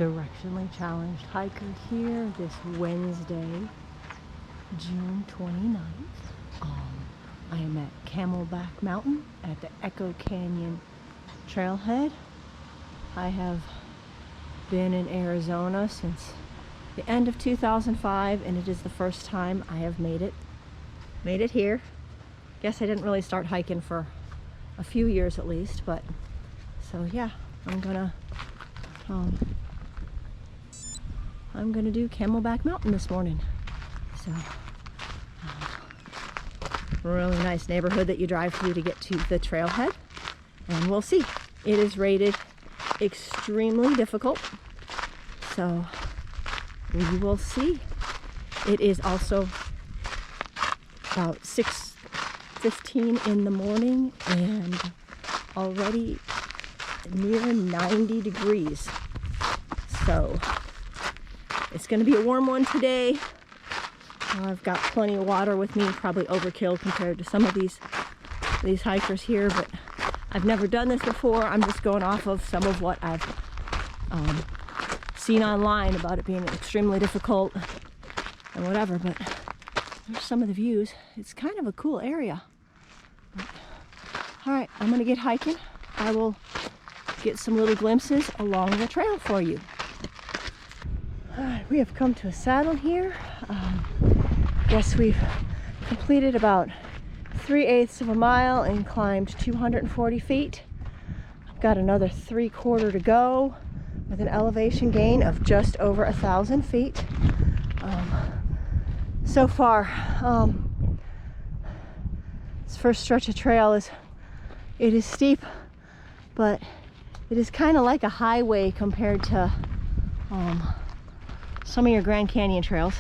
directionally challenged hiker here this Wednesday, June 29th. I am at Camelback Mountain at the Echo Canyon trailhead. I have been in Arizona since the end of 2005, and it is the first time I have made it here. Guess I didn't really start hiking for a few years at least, but so yeah, I'm gonna do Camelback Mountain this morning. So really nice neighborhood that you drive through to get to the trailhead, and we'll see. It is rated extremely difficult, so we will see. It is also about 6:15 in the morning and already near 90 degrees. So it's going to be a warm one today. I've got plenty of water with me, probably overkill compared to some of these hikers here, but I've never done this before. I'm just going off of some of what I've seen online about it being extremely difficult and whatever, but there's some of the views. It's kind of a cool area. But, all right, I'm gonna get hiking. I will get some little glimpses along the trail for you. All right, we have come to a saddle here. Guess we've completed about 3/8 of a mile and climbed 240 feet. I've got another 3/4 to go with an elevation gain of just over 1,000 feet. So far, this first stretch of trail is steep, but it is kind of like a highway compared to some of your Grand Canyon trails.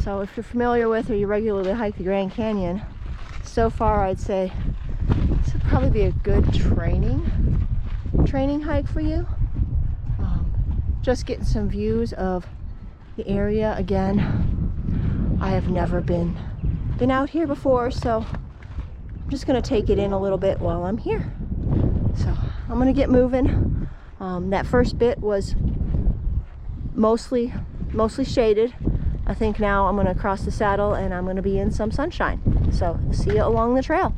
So if you're familiar with or you regularly hike the Grand Canyon, so far I'd say this would probably be a good training hike for you. Just getting some views of the area. Again, I have never been out here before, so I'm just gonna take it in a little bit while I'm here. So I'm gonna get moving. That first bit was mostly shaded. I think now I'm gonna cross the saddle and I'm gonna be in some sunshine. So see you along the trail.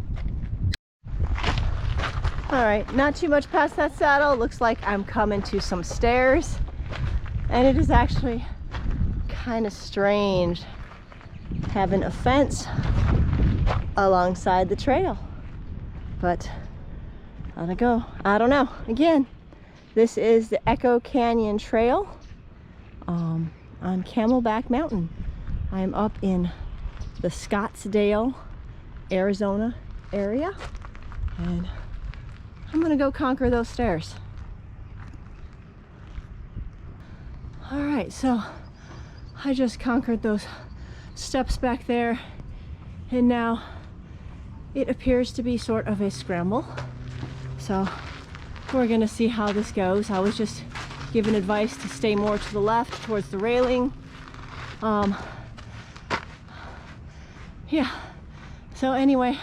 All right, not too much past that saddle. Looks like I'm coming to some stairs, and it is actually kind of strange having a fence alongside the trail, but I don't know. Again, this is the Echo Canyon Trail on Camelback Mountain. I am up in the Scottsdale, Arizona area, and I'm gonna go conquer those stairs. All right, so I just conquered those steps back there, and now it appears to be sort of a scramble. So we're gonna see how this goes. I was just given advice to stay more to the left towards the railing. Yeah, so anyway,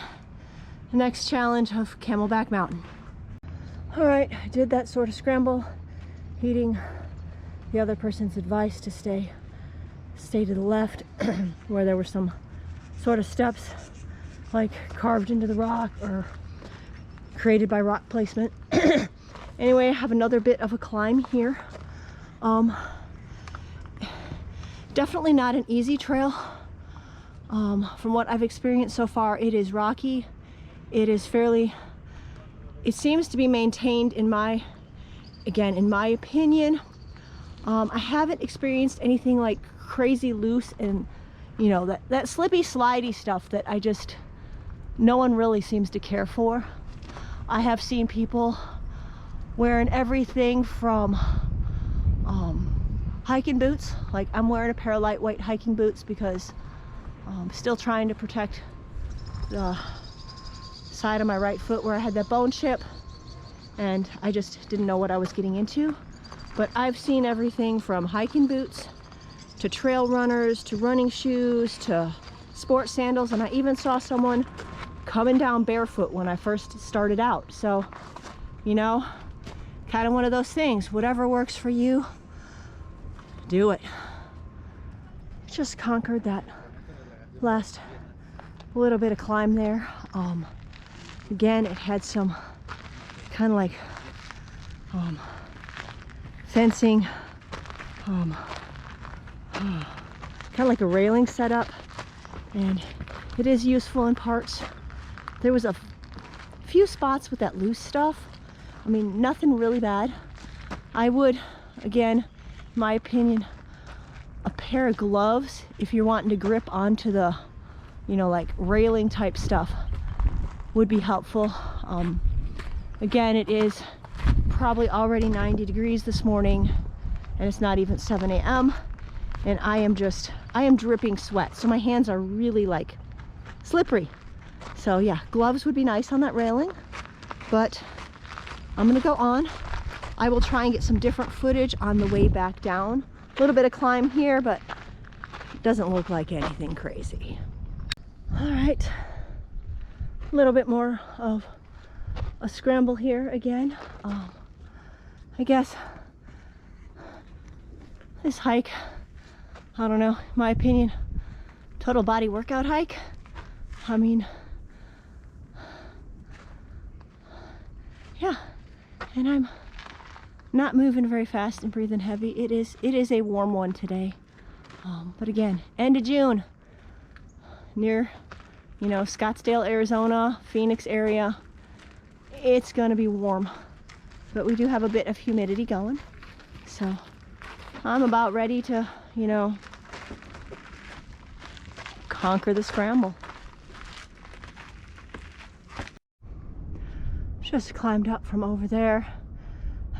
the next challenge of Camelback Mountain. All right, I did that sort of scramble, heeding the other person's advice to stay to the left where there were some sort of steps like carved into the rock or created by rock placement. Anyway, I have another bit of a climb here. Definitely not an easy trail. From what I've experienced so far, it is rocky. It seems to be maintained in my opinion. I haven't experienced anything like crazy loose and, you know, that slippy slidey stuff that no one really seems to care for. I have seen people wearing everything from hiking boots, like I'm wearing a pair of lightweight hiking boots because I'm still trying to protect the side of my right foot where I had that bone chip, and I just didn't know what I was getting into. But I've seen everything from hiking boots to trail runners to running shoes to sports sandals, and I even saw someone coming down barefoot when I first started out. So, you know, kind of one of those things, whatever works for you. do it. Just conquered that last little bit of climb there. Again, it had some kind of like fencing, kind of like a railing setup, and it is useful in parts. There was a few spots with that loose stuff. I mean, nothing really bad. I would, again, in my opinion, a pair of gloves if you're wanting to grip onto the, you know, like railing type stuff would be helpful. Again, it is probably already 90 degrees this morning, and it's not even 7 a.m. and I am dripping sweat, so my hands are really like slippery. So yeah, gloves would be nice on that railing, but I'm gonna go on. I will try and get some different footage on the way back down. A little bit of climb here, but it doesn't look like anything crazy. All right, a little bit more of a scramble here again. I guess this hike, I don't know, in my opinion, total body workout hike. I mean, yeah, and I'm not moving very fast and breathing heavy. It is a warm one today, but again, end of June, near, you know, Scottsdale, Arizona, Phoenix area. It's gonna be warm, but we do have a bit of humidity going, so I'm about ready to, you know, conquer the scramble. Just climbed up from over there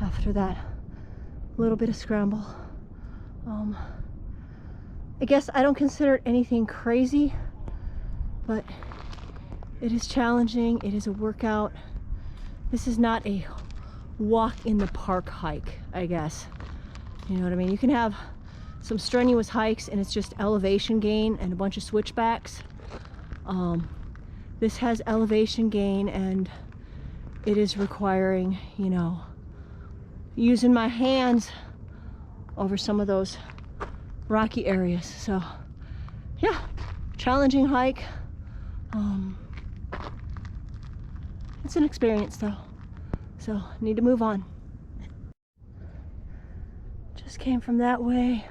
after that little bit of scramble. I guess I don't consider it anything crazy, but it is challenging. It is a workout. This is not a walk in the park hike, I guess. You know what I mean? You can have some strenuous hikes and it's just elevation gain and a bunch of switchbacks. This has elevation gain and it is requiring, you know, using my hands over some of those rocky areas. So yeah, challenging hike. It's an experience though, so need to move on. Just came from that way,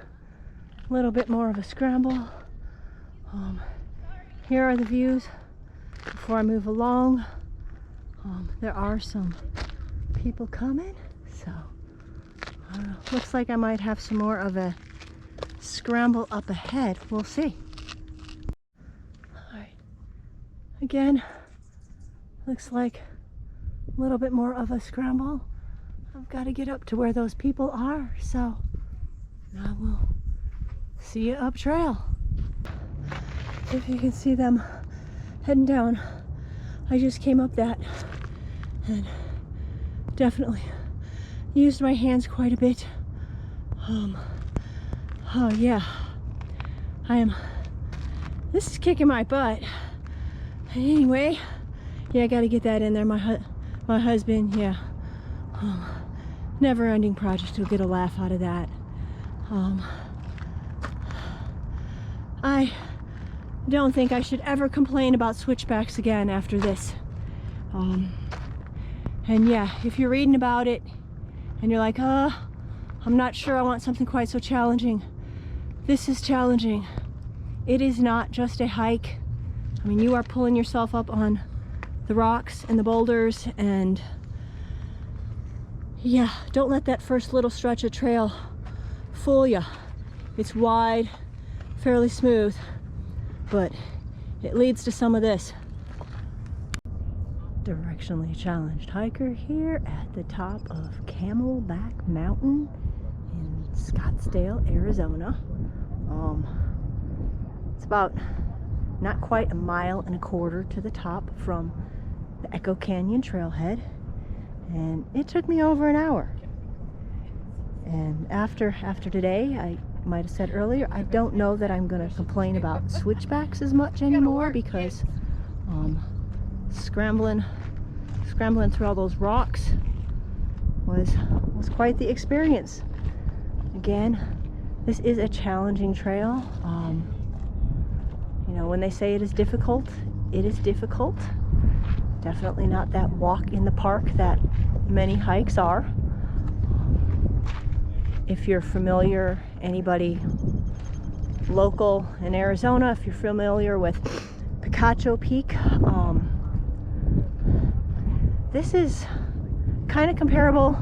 a little bit more of a scramble. Here are the views before I move along. There are some people coming, so looks like I might have some more of a scramble up ahead. We'll see. All right, again, looks like a little bit more of a scramble. I've got to get up to where those people are, so I will see you up trail. If you can see them heading down, I just came up that and definitely used my hands quite a bit. Oh yeah, this is kicking my butt. Anyway, yeah, I gotta get that in there. My husband, yeah, never-ending project. He'll get a laugh out of that. I don't think I should ever complain about switchbacks again after this. And yeah, if you're reading about it and you're like, I'm not sure I want something quite so challenging, this is challenging. It is not just a hike. I mean, you are pulling yourself up on the rocks and the boulders, and yeah, don't let that first little stretch of trail fool you. It's wide, fairly smooth, but it leads to some of this. Directionally challenged hiker here at the top of Camelback Mountain in Scottsdale, Arizona. It's about not quite 1.25 miles to the top from the Echo Canyon trailhead, and it took me over an hour. And after today, I might have said earlier, I don't know that I'm going to complain about switchbacks as much anymore, because scrambling through all those rocks was quite the experience. Again, This is a challenging trail. You know, when they say it is difficult, it is difficult. Definitely not that walk in the park that many hikes are. If you're familiar, anybody local in Arizona, if you're familiar with Picacho Peak, this is kind of comparable,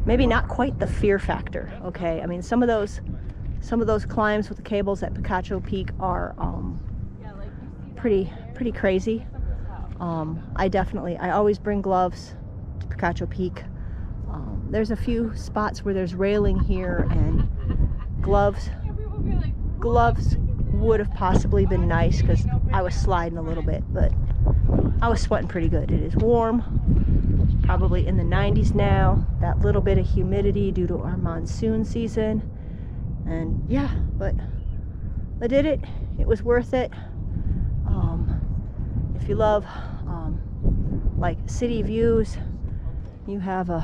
maybe not quite the fear factor, okay? I mean, some of those climbs with the cables at Picacho Peak are pretty crazy. I always bring gloves to Picacho Peak. There's a few spots where there's railing here, and gloves would have possibly been nice because I was sliding a little bit, but I was sweating pretty good. It is warm, probably in the 90s now. That little bit of humidity due to our monsoon season. And yeah, but I did it. It was worth it. If you love like city views, you have a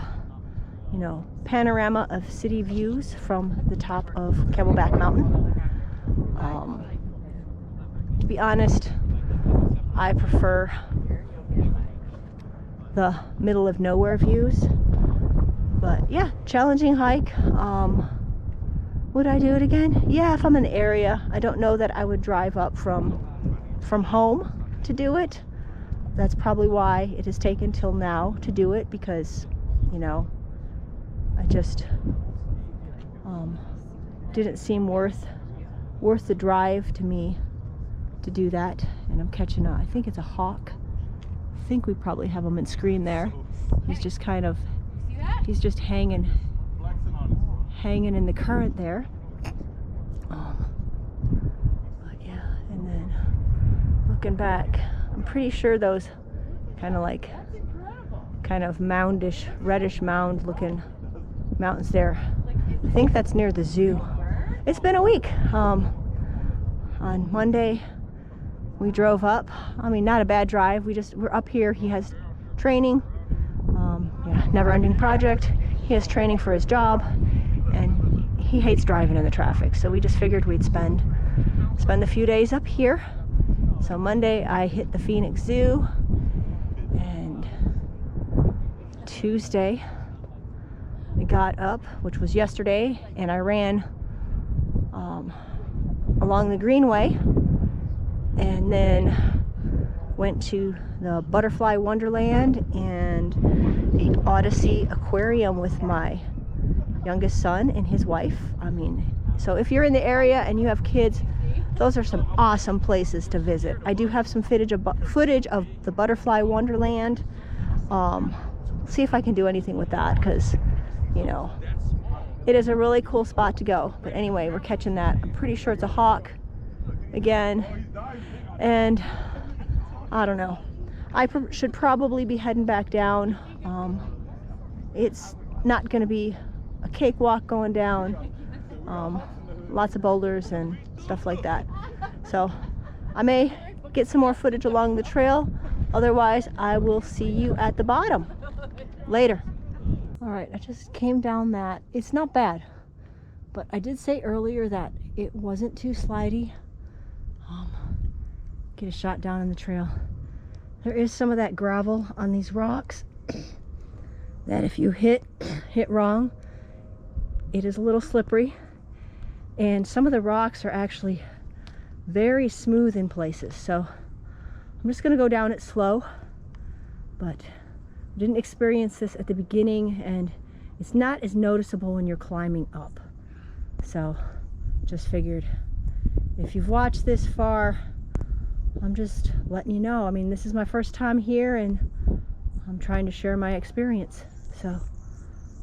panorama of city views from the top of Camelback Mountain. To be honest, I prefer the middle of nowhere views. But yeah, challenging hike. Would I do it again? Yeah, if I'm in the area. I don't know that I would drive up from home to do it. That's probably why it has taken till now to do it, because I just didn't seem worth the drive to me to do that. And I'm catching I think it's a hawk. I think we probably have him in screen there. He's just hanging in the current there. But yeah, and then looking back, I'm pretty sure those kind of moundish, reddish mound looking mountains there, I think that's near the zoo. It's been a week. On Monday we drove up. I mean, not a bad drive. We're up here. He has training, never ending project. He has training for his job, and he hates driving in the traffic, so we just figured we'd spend a few days up here. So Monday I hit the Phoenix Zoo, and Tuesday I got up, which was yesterday, and I ran along the Greenway, and then went to the Butterfly Wonderland and the Odyssey Aquarium with my youngest son and his wife. I mean, so if you're in the area and you have kids, those are some awesome places to visit. I do have some footage of the Butterfly Wonderland. See if I can do anything with that, because it is a really cool spot to go. But anyway, we're catching that. I'm pretty sure it's a hawk again, and I don't know. I should probably be heading back down. It's not going to be a cakewalk going down. Lots of boulders and stuff like that. So I may get some more footage along the trail. Otherwise, I will see you at the bottom later. All right, I just came down that. It's not bad, but I did say earlier that it wasn't too slidey. Get a shot down in the trail. There is some of that gravel on these rocks that if you hit wrong, it is a little slippery. And some of the rocks are actually very smooth in places. So I'm just gonna go down it slow, but I didn't experience this at the beginning, and it's not as noticeable when you're climbing up. So just figured, if you've watched this far, I'm just letting you know. I mean, this is my first time here, and I'm trying to share my experience. So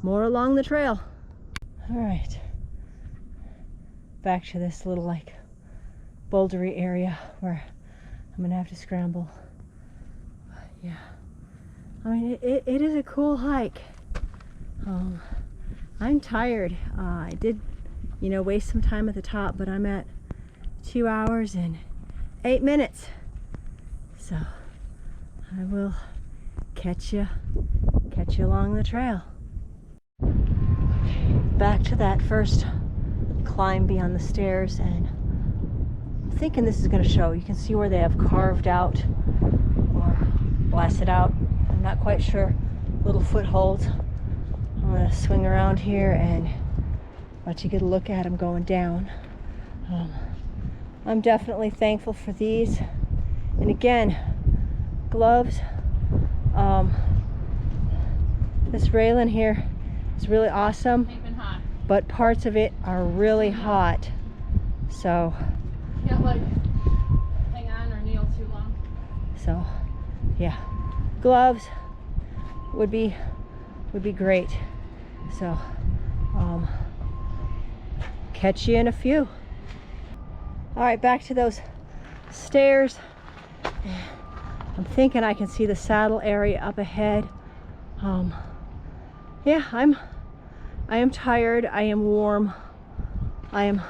more along the trail. All right, back to this little bouldery area where I'm gonna have to scramble. But yeah, I mean, it is a cool hike. I'm tired. I did waste some time at the top, but I'm at 2 hours and 8 minutes. So I will catch you along the trail. Back to that first climb beyond the stairs, and I'm thinking this is going to show. You can see where they have carved out or blasted out. I'm not quite sure. Little footholds. I'm going to swing around here and let you get a look at them going down. I'm definitely thankful for these. And again, gloves. This railing here is really awesome, but parts of it are really hot. So you can't like hang on or kneel too long. So yeah, gloves would be great. So catch you in a few. All right, back to those stairs. I'm thinking I can see the saddle area up ahead. Yeah, I am tired. I am warm. I'm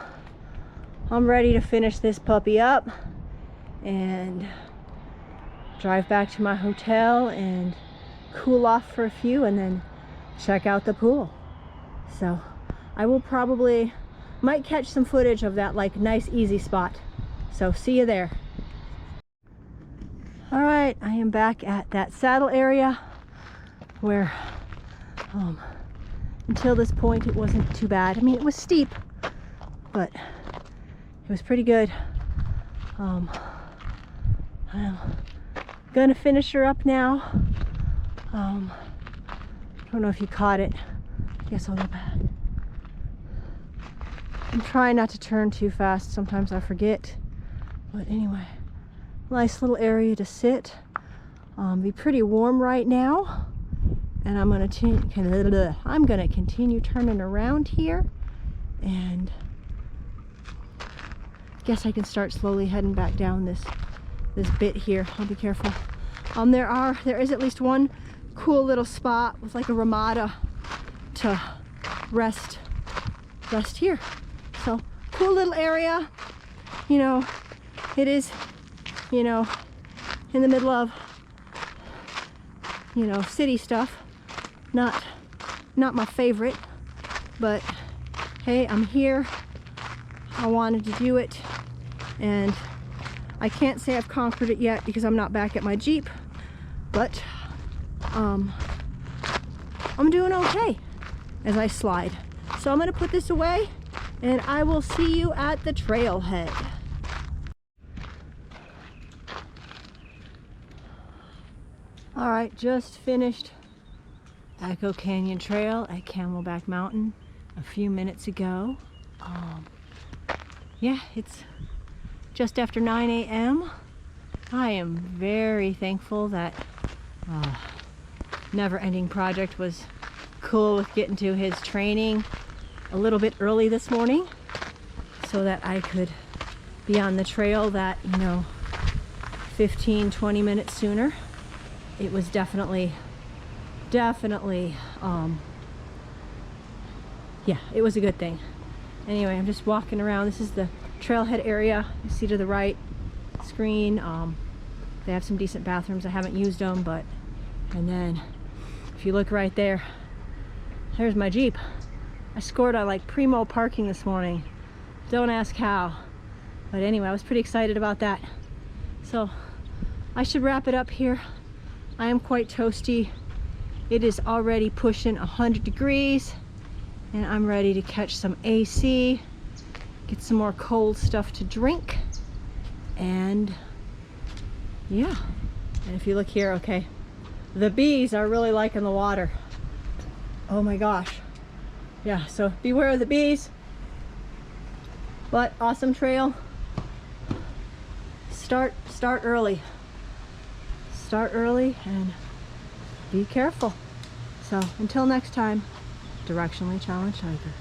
ready to finish this puppy up and drive back to my hotel and cool off for a few and then check out the pool. So I will might catch some footage of that like nice easy spot. So see you there. All right, I am back at that saddle area where until this point it wasn't too bad. I mean, it was steep, but it was pretty good. I'm gonna finish her up now. I don't know if you caught it. I guess I'll go back. I'm trying not to turn too fast. Sometimes I forget. But anyway, nice little area to sit. Be pretty warm right now. And I'm gonna continue turning around here, and guess I can start slowly heading back down this bit here. I'll be careful. There is at least one cool little spot with like a ramada to rest here. So cool little area. You know, it is, you know, in the middle of, you know, city stuff. Not my favorite, but hey, I'm here. I wanted to do it, and I can't say I've conquered it yet because I'm not back at my Jeep, but I'm doing okay as I slide. So I'm gonna put this away, and I will see you at the trailhead. All right, just finished Echo Canyon Trail at Camelback Mountain a few minutes ago. Yeah, it's just after 9 a.m. I am very thankful that Never Ending Project was cool with getting to his training a little bit early this morning so that I could be on the trail that, you know, 15-20 minutes sooner. It was definitely yeah, it was a good thing. Anyway, I'm just walking around. This is the trailhead area. You see to the right screen, they have some decent bathrooms. I haven't used them, but, and then if you look right there, there's my Jeep. I scored on like primo parking this morning. Don't ask how, but anyway, I was pretty excited about that. So I should wrap it up here. I am quite toasty. It is already pushing 100 degrees, and I'm ready to catch some AC, get some more cold stuff to drink, and yeah. And if you look here, okay, the bees are really liking the water. Oh my gosh. Yeah, so beware of the bees. But awesome trail. Start early. Start early and be careful. So until next time, directionally challenged hiker.